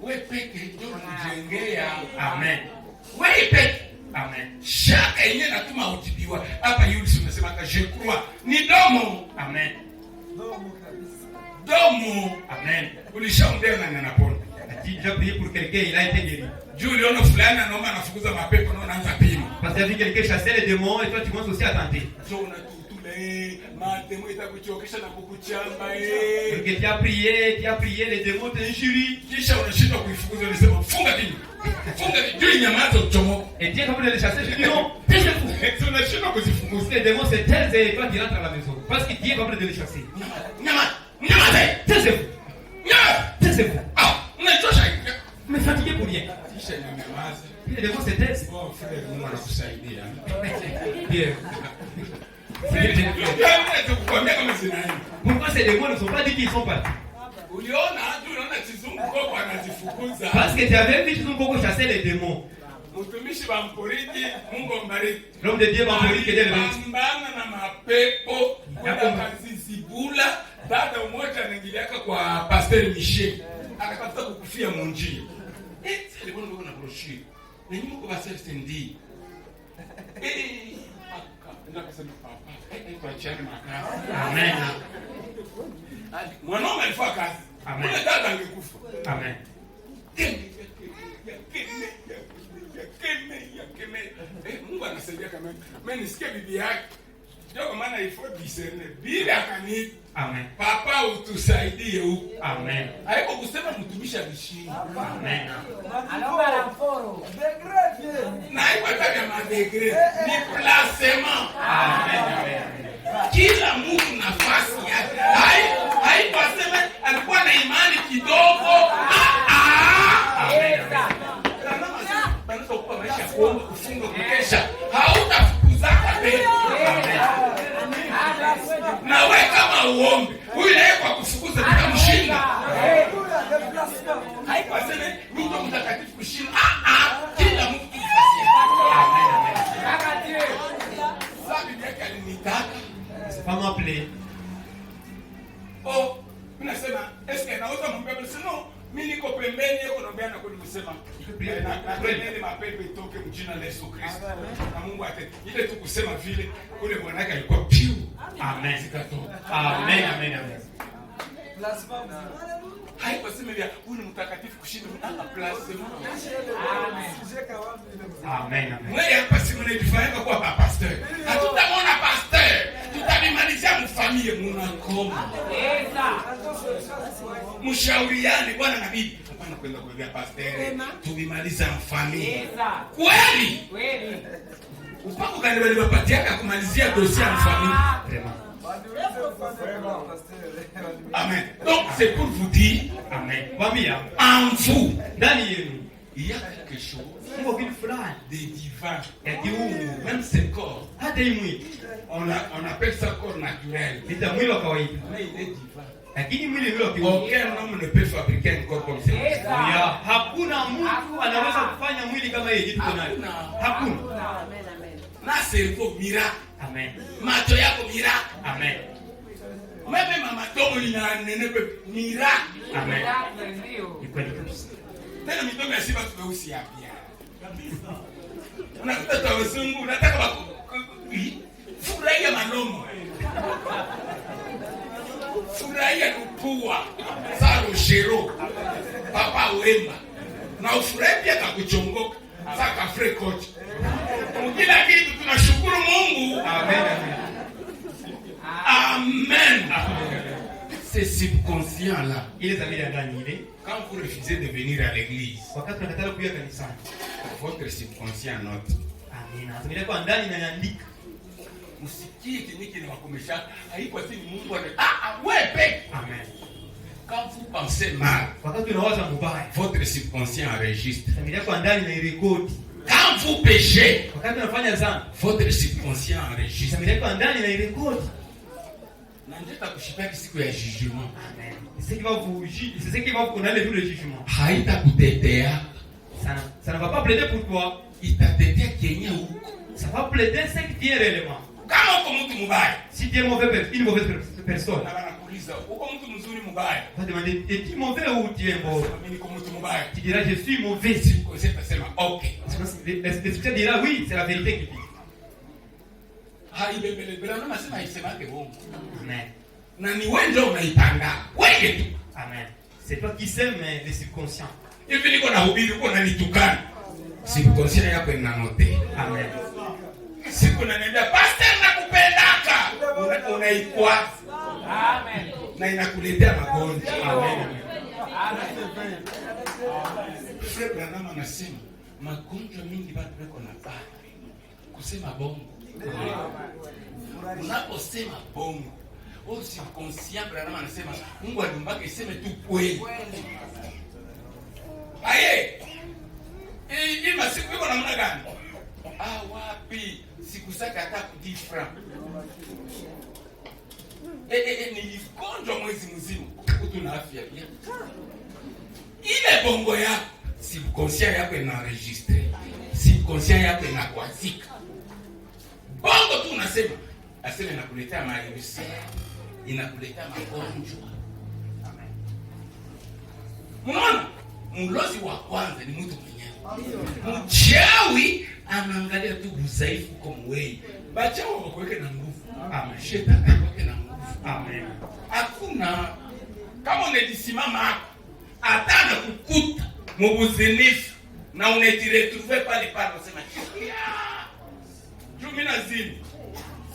wewe peke ndio unajengea.
Amen.
Wewe peke.
Amen.
Shaka yenyewe natuma utibiwa. Hapa Yulis unasema ka je crois. Ni domo.
Amen.
Domo.
Amen.
Ulishaongea na anapona.
Ati j'ai prié pour quelqu'un, il a été guéri.
Juu uliona fulani anaomba anafukuza mapepo na unaanza pima.
Parce que tu as vu quelqu'un chasser les démons et toi tu commences aussi à tenter.
So unatutule mademo itakuchokesha na kukuchamba
Donc tu as prié, les démons t'injurient.
Kisha unashindwa kuifukuza unasema funga kinywa. Funga kinywa nyamaza uchomoke.
Et Dieu comme de les chasser, je dis non, taisez-vous.
Unashindwa kuzifukuza.
Les démons se taisent et toi tu rentres à la maison. Parce que Dieu est capable de les chasser.
Nyamaza. Nyamaza.
Taisez-vous.
Nyamaza.
c'est vous.
Ah, unachosha.
Mais fatigué pour rien.
Kisha nimewaza.
Les démons c'est test.
Bon frère, Mungu anakusaidia.
Bien. Pourquoi ces démons ne sont pas dit qu'ils sont partis? Parce que tu avais vu Chizungu chasser les démons. L'homme de Dieu Bambori qui est le
dada mmoja anaingiliaka kwa Pastor Michel akatafuta kukufia munjia. Sasa libona bako na brochure. Na nyuma kwa Pastor Stendi. Ndio akasema papa, kwa chani makazi.
Amen.
Mwanaume alifanya kazi.
Amen.
Yule dada angekufa.
Amen.
Mungu anasaidia kama mimi nisikie bibi yake. Ndio kwa maana ifo discerner. Bibi akani.
Amen.
Papa utusaidie huko.
Amen.
Haiko kusema mtumishi alishinda.
Amen.
Anaomba na mforo.
Na haiko hata madegre. Ni placement.
Amen.
Kila mtu nafasi yake. Haiko asema alikuwa na imani kidogo. Bana kwa maisha kuomba kufunga kukesha. Hautafukuzaka tena. Na wewe kama uombe, huyu naye kwa kufukuza tutamshinda. Haipaseme mtu mtakatifu kushinda. Kila mtu nafasi yake. Sabi yake alinitaka.
Pas m'appeler.
Oh, unasema eske naweza mbebe sino mimi niko pembeni yako naomba na kweli kusema. Na kweli mapepe itoke mjina la Yesu Kristo. Na Mungu ate ile tu kusema vile kule bwana yake alikuwa piu.
Amen.
Zikatoka.
Amen. Amen. Amen.
Haipaseme vya huyu ni mtakatifu kushinda placement.
Amen. Amen.
Wewe hapa si mnajifanya kwa pastor. Hatutamwona pastor. Tutabimalizia mfamilie mnakoma. Mshauriane bwana na bibi. Hapana kwenda kuambia pastor. Tubimaliza mfamilie. Kweli?
Kweli.
Upako gani waliwapatia kumalizia dossier ya mfamilie?
Vraiment.
Amen. Donc c'est pour vous dire,
Amen. Bambia.
en vous,
Ndani yenu.
il y a quelque chose
Mungu kitu fulani.
de divin.
Ya kiungu.
Même ce corps,
Hata hii mwili.
on appelle ça corps naturel.
Nita mwili wa kawaida.
Mais il est divin.
Lakini mwili ule wa kiungu.
Aucun homme ne peut fabriquer un corps comme ça.
Ya, hakuna mtu anaweza kufanya mwili kama yeye kitu nayo. Hakuna.
Amen, amen.
Na cerveau miracle.
Amen.
Macho yako miracle.
Amen.
Meme mama tomo inanenepe miracle.
Amen.
Ndio.
Ni kweli kabisa.
Tena mitomo ya sifa tumeusi hapa. Kabisa. Unakuta tawazungu unataka furahia malomo. Furahia kupua. Saro shero. Papa wema. Na ufurahi pia kakuchongoka. Saka free coach. Kila kitu tunashukuru Mungu.
Amen.
Amen. C'est subconscient là.
Ile dhamiri ya ndani ile.
Quand vous refusez de venir à l'église,
Wakati unakataa kuja kanisani.
votre subconscient note.
Amina. Dhamiri yako ndani inaandika.
Usikie kenye kinawakomesha. Haiko ati ni Mungu ana. Wewe peke.
Amen.
Quand vous pensez mal,
Wakati unawaza mbaya.
votre subconscient enregistre.
Dhamiri yako ndani inairekodi.
Quand vous péchez,
Wakati unafanya dhambi.
votre subconscient enregistre.
Dhamiri yako ndani inairekodi.
Na njeta kushipaki siku ya jugement.
Amen. C'est ce qui va vous condamner tout le jugement.
Haita kutetea.
Ça ne va pas plaider pour toi.
Itatetea kenye huko.
Ça va plaider ce qui tient réellement.
Kama uko mtu mbaya,
Si tu es une mauvaise personne,
na wanakuuliza, uko mtu mzuri mbaya?
on va demander, es-tu mauvais ou tu es mauvais?
Mimi niko mtu mbaya.
Tu diras, je suis mauvais.
Kwa hiyo utasema okay.
L'esprit dira, oui, c'est la vérité qui dit.
Haibembelebela na nasema haisemake bongo.
Amen.
Na ni wewe ndio unaipanga. Wewe tu.
Amen. C'est toi qui sais, mais les subconscients.
Hivi niko na hubiri uko unanitukana. Subconscient yako inanote.
Amen.
Siku unaniambia pastor nakupendaka. Unaikwaza.
Amen.
Na inakuletea magonjwa.
Amen.
Amen.
Frère Branham anasema magonjwa mingi bado wako na baba. Kusema bongo. Unaposema bongo, oh subconscient Branham anasema Mungu aliumbaka iseme tu kweli. Aye. Hii masiku iko namna gani? Wapi? Siku zake hata kudifra. Niligonjwa mwezi mzima. Utuna afya pia. Ile bongo yako, subconscient yako inaenregistre. Subconscient yako inakwazika. Bongo tu unasema, aseme inakuletea maelewesi, inakuletea magonjwa. Amen. Unaona? Mlozi wa kwanza ni mtu mwenyewe. Mchawi anaangalia tu udhaifu kwa mwili. Bacha wakuweke na nguvu. Amen. Shetani akweke na nguvu. Amen. Hakuna kama unajisimama hapo atana kukuta mubuzinifu na unetiretrouver pale unasema juu mimi nazini.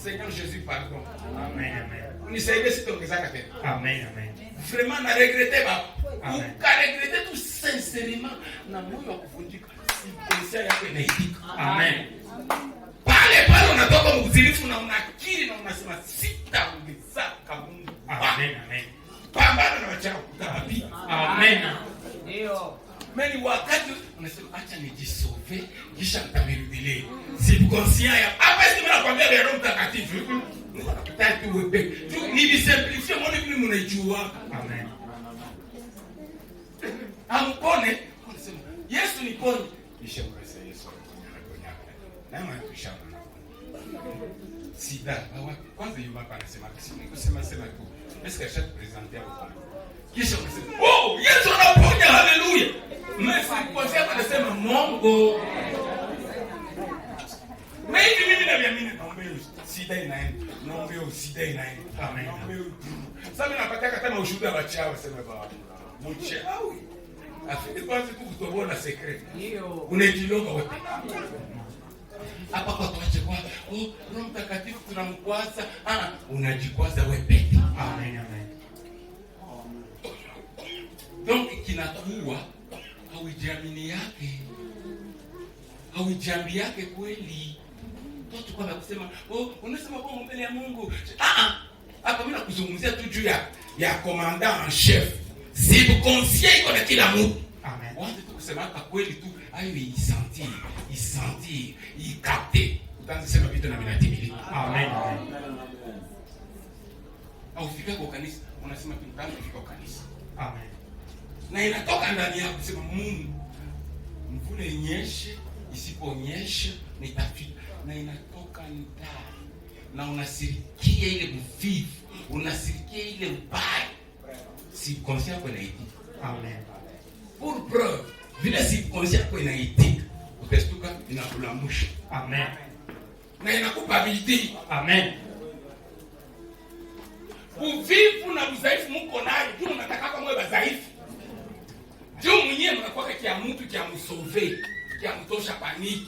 Seigneur Jésus pardon. Amen amen. Nisaidie sitaongezaka tena. Amen amen. Vraiment na regretter ba. Ukaregrete tu sincèrement na moyo wa kuvunjika. Sikonsea yako inaitika. Amen. Pale unatoka mzilifu na unakiri na unasema sitaongezaka Mungu. Amen amen. Pambana na wachao utawapi. Amen. Ndio. Mimi wakati unasema acha nijisove kisha nitamirudile. Subconscient ya hapa sisi tunakwambia leo mtakatifu. Mungu anakutaka tu wewe. Tu ni simplify mbona vile mnaijua. Amen. Ampone unasema Yesu ni pone. Kisha unasema Yesu anaponya. Na maana tushaona. Sida, kwanza yuma hapa anasema kusema tu. Est-ce que je te présenter hapo? Kisha unasema, "Oh, Yesu anaponya, haleluya." Mimi kwa sababu anasema Mungu. Mimi naamini naomba sida inaenda. Naomba sida inaenda. Amen. Naomba. Sasa napataka kama ushuhuda wa chao sema baba. Mchawi. Afike kwanza tu kutoboa secret. Ndio. Unajilonga wote. Hapa kwa tuache kwa Roho Mtakatifu tunamkwaza. Unajikwaza wewe peke. Amen amen. Donc kinakuwa haujiamini yake. Haujambi yake kweli. Watu kwa kusema, unasema kwa mbele ya Mungu. Hapa mimi nakuzungumzia tu juu ya commandant en chef. Subconscient iko na kila mtu. Amen. Watu tu kusema hapa kweli tu ayo isanti, ikapte. Utaanza sema vitu na vinatimilika. Amen. Au fika kwa kanisa, unasema tunataka kufika kwa kanisa. Amen. Na inatoka ndani yako kusema Mungu, mvule inyeshe, isiponyeshe nitafika. Na inatoka ndani. Na unasirikia ile mvivu, unasirikia ile mbaya. Subconscient yako inaitika. Amen. Pour preuve, vile subconscient yako inaitika, utastuka inakulamusha. Amen. Na inakupa bidii. Amen. Uvivu na udhaifu mko nayo, tu unataka kama wewe dhaifu. Juu mwenyewe mnakuwa kia mtu kia msove, kia mtosha paniki.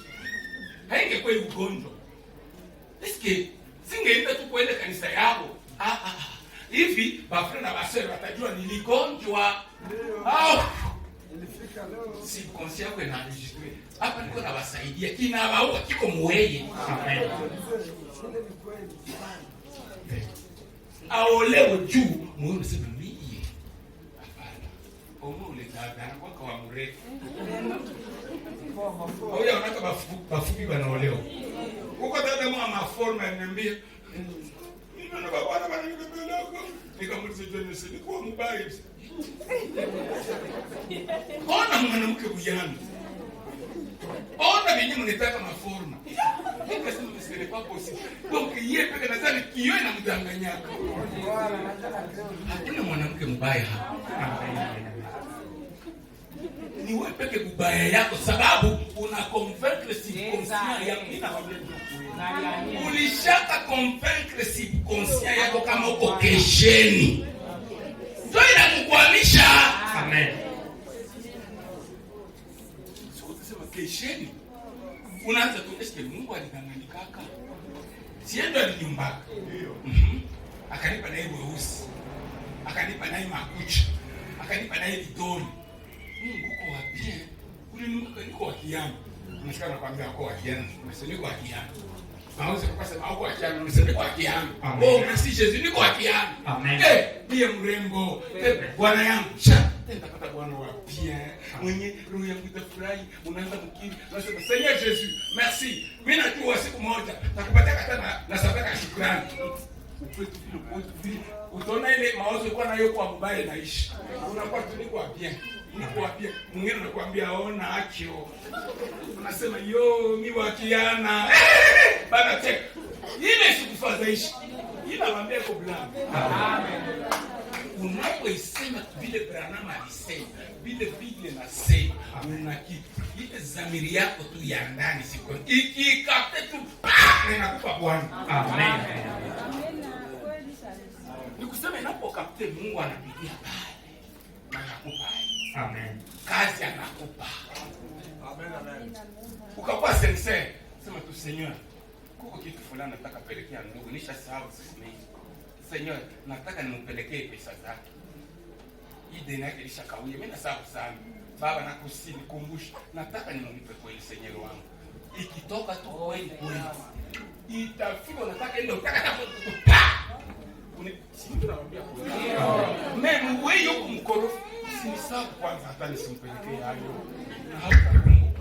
Haingekuwa ugonjwa. Eske singeenda tu kwenda kanisa yako. Hivi bafrena na basere watajua niligonjwa. Nilifika leo. Subconscient yako inaenregistre. Hapa niko na wasaidia kina wao kiko mweye. Amen. Aoleo juu muone sema mimi. Hapana. Omo ule dada kwa mrefu. Oya unaka bafupi banaoleo. Uko dada mwa maforma ananiambia na baba na bana niko nikamuliza John Sini kwa mbaya. Ona mwanamke buyani. Ona mimi mnitaka maforma. Nikasema msile kwa posi. Donc yeye peke nadhani kiyo na mdanganyaka. Hakuna mwanamke mbaya hapa. Ni wewe peke kubaya yako sababu una convaincre subconscient yako inakwambia ulishaka convaincre subconscient yako kama uko kesheni. Ndio inakukwamisha. Amen. Sio kusema kesheni. Unaanza tu eske Mungu alidanganyika kaka. Siendo alinyumbaka. Ndio. Akanipa naye weusi. Akanipa naye makucha. Akanipa naye vidole. Mungu uko wapi? Ule Mungu niko wa kiana. Unashika nakwambia uko wa kiana. Unasema uko wa kiana. hawezi kusema au kwa kiano, unasema kwa kiano.
Amen.
Oh, merci Jésus, niko kwa kiano.
Amen.
Ndiye mrembo. Bwana yangu, nitapata bwana wa bien. Mwenye roho yangu itafurahi, unaanza mkiri. Unasema Seigneur Jésus, merci. Mimi najua siku moja nakupatia hata na sadaka ya shukrani. Utaona ile mawazo yako nayo kwa mbaya naishi. Unakuwa tu niko bien. Nikuambia, mwingine anakuambia ona akio. Unasema yo mi wakiana. Bana check. Ile sikufadhaisha. Ila waambia kwa blanc. Amen. Unapoisema vile Branham alisema, vile Biblia inasema, unaki ile dhamiri yako tu ya ndani siku ikikate tu inakupa Bwana. Amen. Nikusema inapokapte Mungu anapigia pale. Na anakupa.
Amen.
Kazi anakupa. Amen, amen. Ukakuwa sincere, sema tu Seigneur, kuko kitu fulani nataka pelekea ndugu, nishasahau sisi mimi. Seigneur, nataka nimpelekee pesa zake. Hii deni yake ilishakawia, mimi nasahau sana. Baba nakusii nikumbushe, nataka nimlipe kweli Seigneur wangu. Ikitoka tu kweli kweli. Itafika nataka ile utaka kukupa. Sisi tunamwambia kweli. Mimi wewe yuko mkorofi. Sasa kwanza hata nisimpelekee hayo. Na hautakumbuka.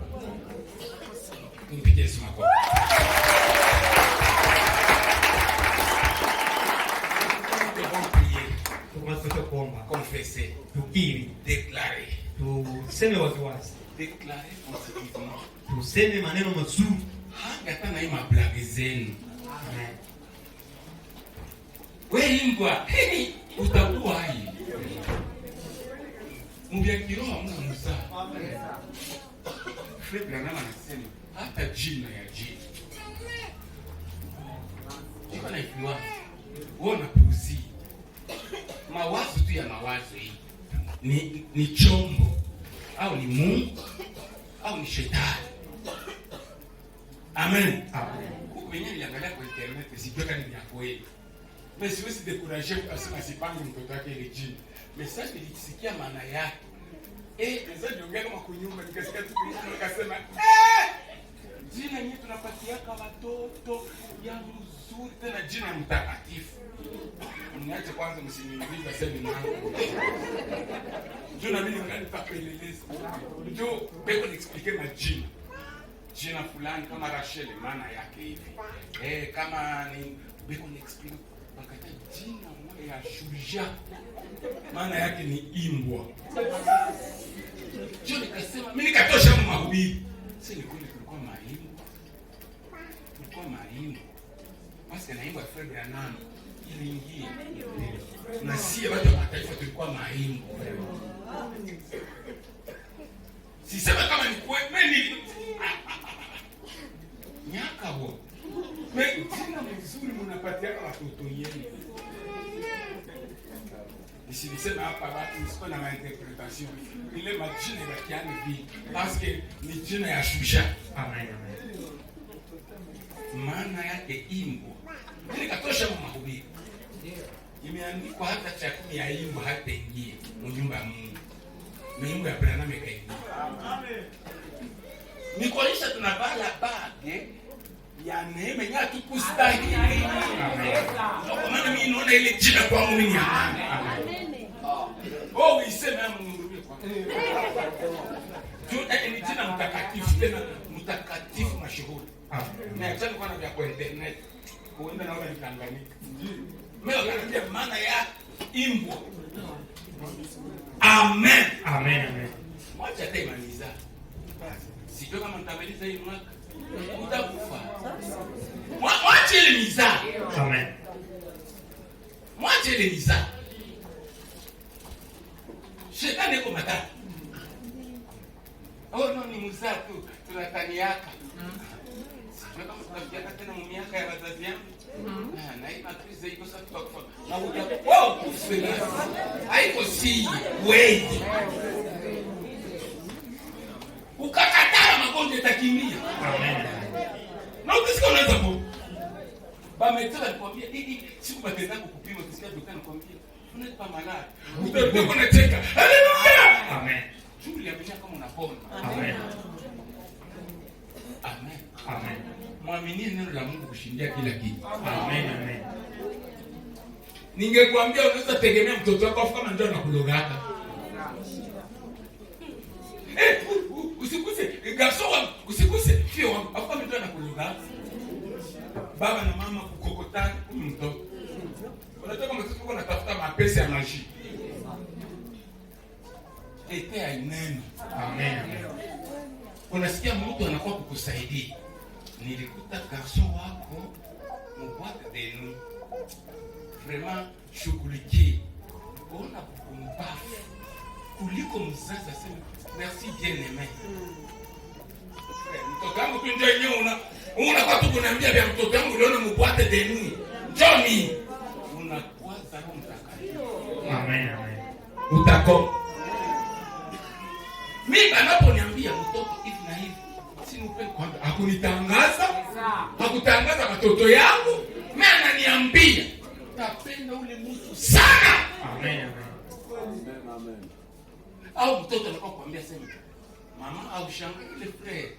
Tumpigie Yesu makofi.
Tunataka kuomba,
Confesser,
tukiri,
déclarer,
tuseme waziwazi,
déclarer positivement.
tuseme maneno mazuri.
Hata na hii mablage zenu.
Amen.
Wewe imbwa, utakuwa hai. Mbia kiroho hamna mzaa. Fred Branham anasema hata jina ya jini. Iko na influence. Uona puzi. Mawazo tu ya mawazo hii. Ni chombo au ni Mungu au ni shetani. Amen.
Amen.
Huko yenyewe niangalia kwa internet sijui kama ni ya kweli. Mais siwezi décourager kusema sipange mtoto wake ile jini. Message nilisikia maana yake. Sasa niongea kama kunyumba nikasikia tu nikasema jina yenyewe tunapatiaka watoto ya mzuri tena jina mtakatifu. Mniache kwanza msiniulize sasa ni nani. Juu na mimi ngani tapeleleza. Juu beko niexplique majina. Jina fulani kama Rachel maana yake hivi. Kama ni beko niexplique wakati jina moja ya Shujaa maana yake ni imbwa. Juu nikasema mimi nikatosha mahubiri. Sasa ni kweli kulikuwa maimbo. Kulikuwa maimbo. Basi na imbo Fred Branham iliingia. Na sie watu wa mataifa tulikuwa maimbo. Sisema kama ni kweli nyaka ho. Mimi jina mzuri mnapatia watoto yenu. Nisema hapa watu msiko na interpretation. Ile majina ya kiani vi parce que ni jina ya Shujaa.
Amen, amen.
Maana yake imbo. Ile katosha mahubiri. Imeandikwa hata chakumi ya imbo hata ingie nyumba ya Mungu. Mungu ya Branham ikaingia. Amen. Ni kuonyesha tunabala bage ya neema ya tukustahili. Amen. Kwa maana mimi naona ile jina kwa Mungu ni amani. Amen. Oh, uiseme Mungu kwa. Ni jina mtakatifu tena mtakatifu mashuhuri. Amen. Na achana kwa na kwa internet. Kuenda naona nitanganyika. Mimi nakwambia maana ya imbo. Amen.
Amen, amen.
Mwacha tena niza. Sijui kama nitamaliza hii mwaka. Utakufa. Mwacha ile niza.
Amen.
Mwacha ile niza. Shetani yuko matatu. Oh no, ni mzaa tu. Tunataniaka. Sijui kama tutafikia tena miaka ya wazazi yangu. Na hii matrize iko sasa tutakufa. Na utakuwa kufa. Haiko si wewe. Ukakataa magonjwa itakimbia.
Amen.
Na ukisikia unaweza ku. Bametaka nikwambia siku batenda kupima ukisikia daktari nikwambia unaipa malaya. Utakuwa unacheka. Haleluya.
Amen.
Shughuli ya biashara kama unapona.
Amen.
Amen.
Amen.
Mwaminie neno la Mungu kushindia kila kitu.
Amen, amen.
Ningekwambia unaweza tegemea mtoto wako afu kama ndio anakulogaka. Usikuse garso wangu, usikuse fio wangu, afu kama ndio anakulogaka. Baba na mama kukokotana mtoto. Unataka mtoto wako anatafuta mapesa ya maji. Etea neno.
Amen, amen.
Unasikia mtu anakuwa kukusaidia. Nilikuta garso wako mboite de nuit. Vraiment shughulikie. Ona kumbafu. Kuliko mzazi aseme merci bien aimé. Mtoto wangu tu ndio yenyewe unakuwa tu kuniambia vya mtoto wangu uliona mboite de nuit. Johnny. Unakuwa Roho Mtakatifu.
Amen, amen.
Utako. Mimi anaponiambia mtoto hivi na hivi, sinupe kwamba hakunitangaza, hakutangaza watoto yangu, mimi ananiambia tapenda ule mtu sana.
Amen, amen.
Amen. Au mtoto anakuwa kuambia sema, mama au shanga ile frère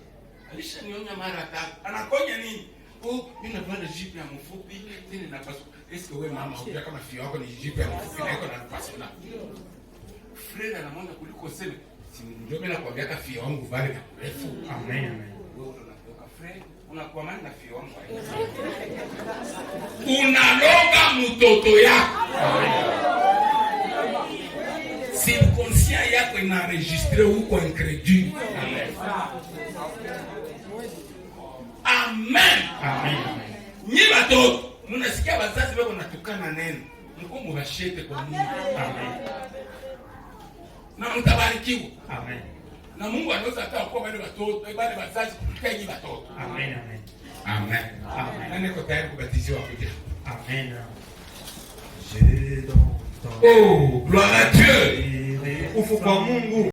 alishanionya mara tatu. Anakonya nini? Oh, mimi napenda jipe ya mfupi, tena napaswa. Eske wewe mama unajua kama fio yako ni jipe ya mfupi na iko na napaswa na. Frère anamwona kuliko sema ndio mimi nakwambia hata fio wangu vale na mrefu.
Amen, amen.
Wewe unatoka frère, unakuwa mani na fio wangu. Unaloga mtoto yako. Subconscient yako inaenregistre huko incrédule. Amen.
Amen.
Nyi watoto, mnasikia wazazi wako natukana neno. Mko mubashete kwa Mungu.
Amen.
Na mtabarikiwa.
Amen.
Na Mungu anaweza hata kuwa wale watoto, wale wazazi kupitia nyi watoto.
Amen, amen.
Amen.
Amen.
Nani yuko tayari kubatiziwa kuja?
Amen.
Oh, gloire à Dieu.
Ufu kwa Mungu.